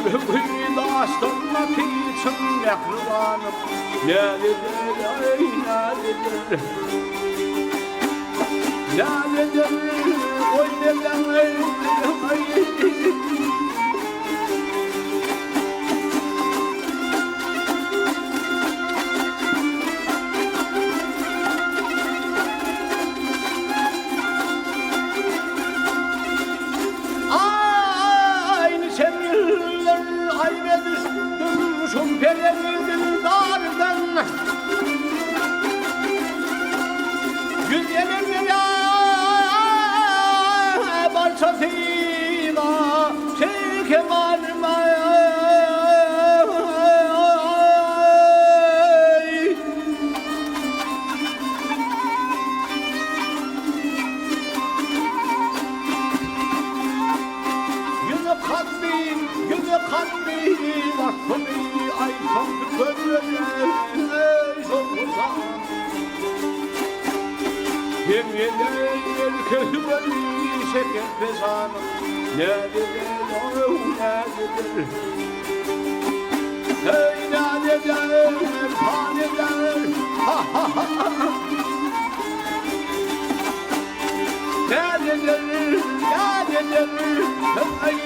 Dağıştırma piçin mehribanım Neredir ay neredir Neredir oy neden ay Şumpelerinin dardan Güzelim ya Barçasıyla Şey kemalime Yüzü kalbi Vakfını ay sandık gönlüne çok uzak Yeminler kötüleri şeker bezanı Neredir o neredir Hey neredir hanedir Ha ha ha ha Neredir neredir Hey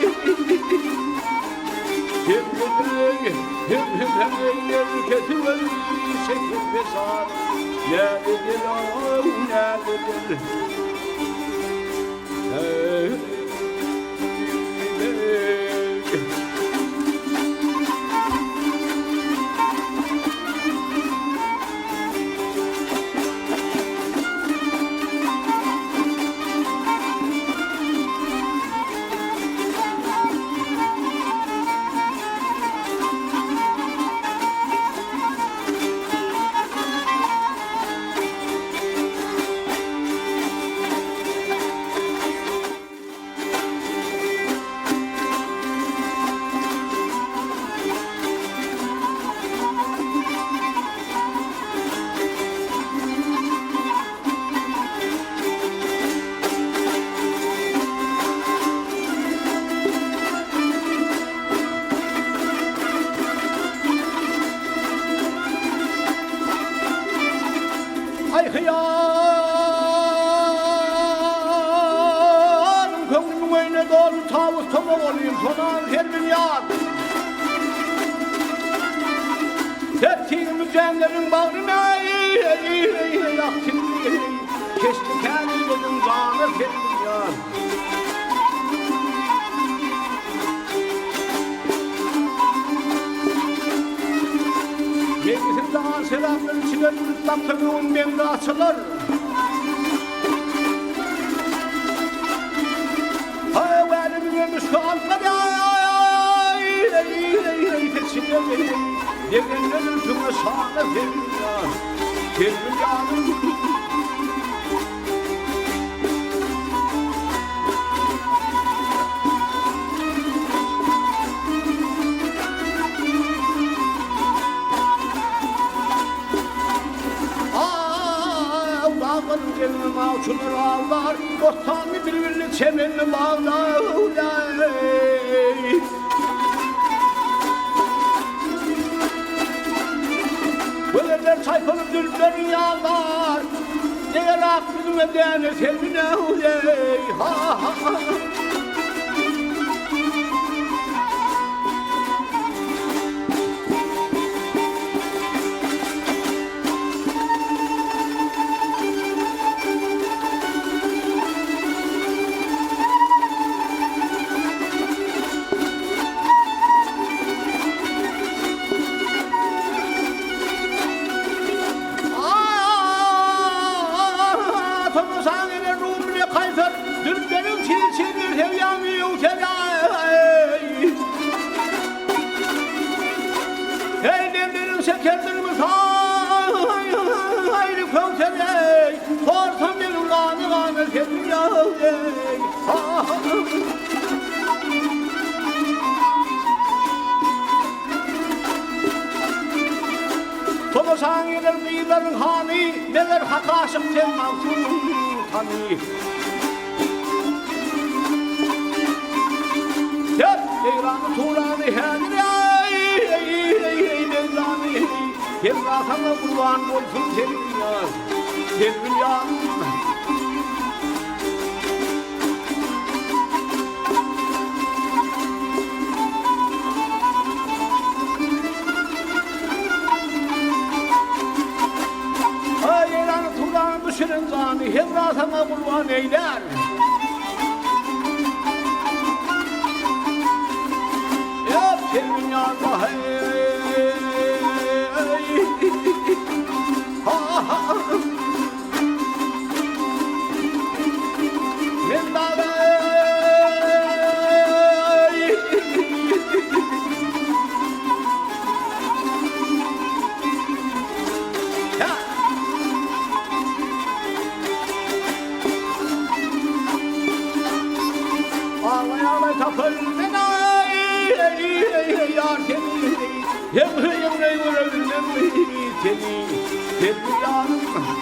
Hep kötüleri şeker bezanı Neredir o neredir Ay hıyarım kömrümün önüne doğru tavus toma olayım sonan her bir yar Teptiğin mücenlerin bağrına yaktın Keşke kendinin canı her bir yar Meclisin daha selamları içine ıslattığın memde açılır Hay benim ölmüş kalkmadı Teçhine beni Degenlerin tümü şanı fermiyor Fermiyor Gelin mağçular ağlar Bostanlı birbirine çemenli bağlar Böyleler çaykanıp dürüplerin yağlar Değer aklım edene sevine Ha ha ha Şekerlerimiz hayri kövsele Korsan bir kanı senin ya Tomasan gelir beylerin hani Neler hakaşık sen mahsun tanı Hep eyranı tuğranı her kurban olsun Sevimyan, Sevimyan. Şirin zanı hemrasana kurban eyler. Yap senin yanma hey. Ben de tapır menay yar seni yemre vurulmem seni sevgilim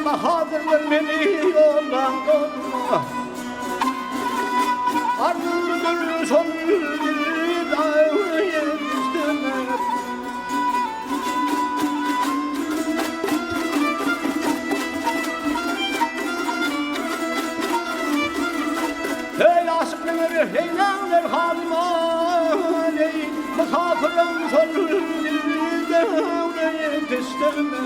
Bahadırlar beni yoldan doğma Ardıldır son dağıya üstüne Hey aşıklar heylanlar halima Ey misafirım son dağıya üstüne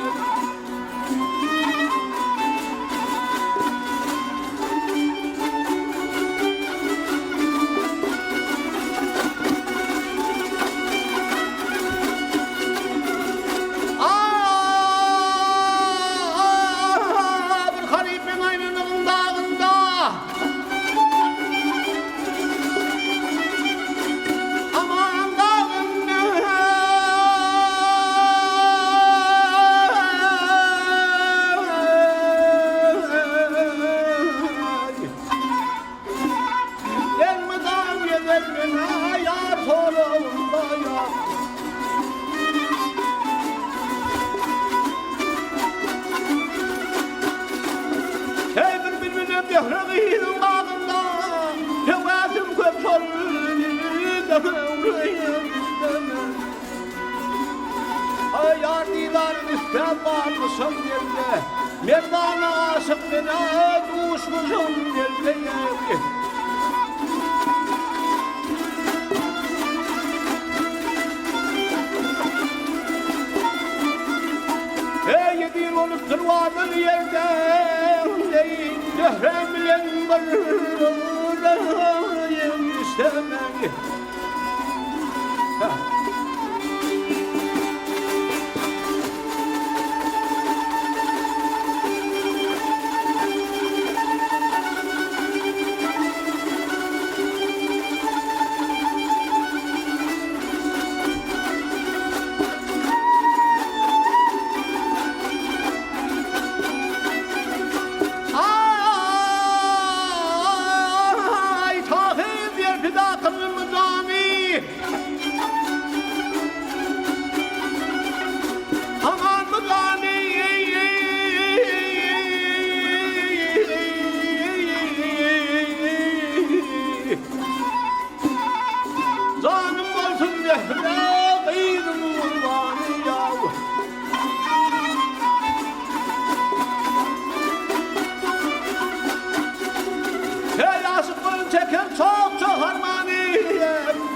Yahragi'nin bağında Hevasim köp sordu Yar didarın istembar mısın yerde Merdana aşık bina Duşmuşum yerde Yediğin olup durvardır yerde Dehremlen varırım istemem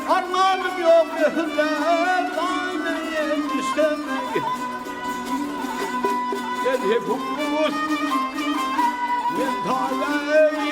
Armağanım yok yıllar aynı istemek Gel hepimiz Mentale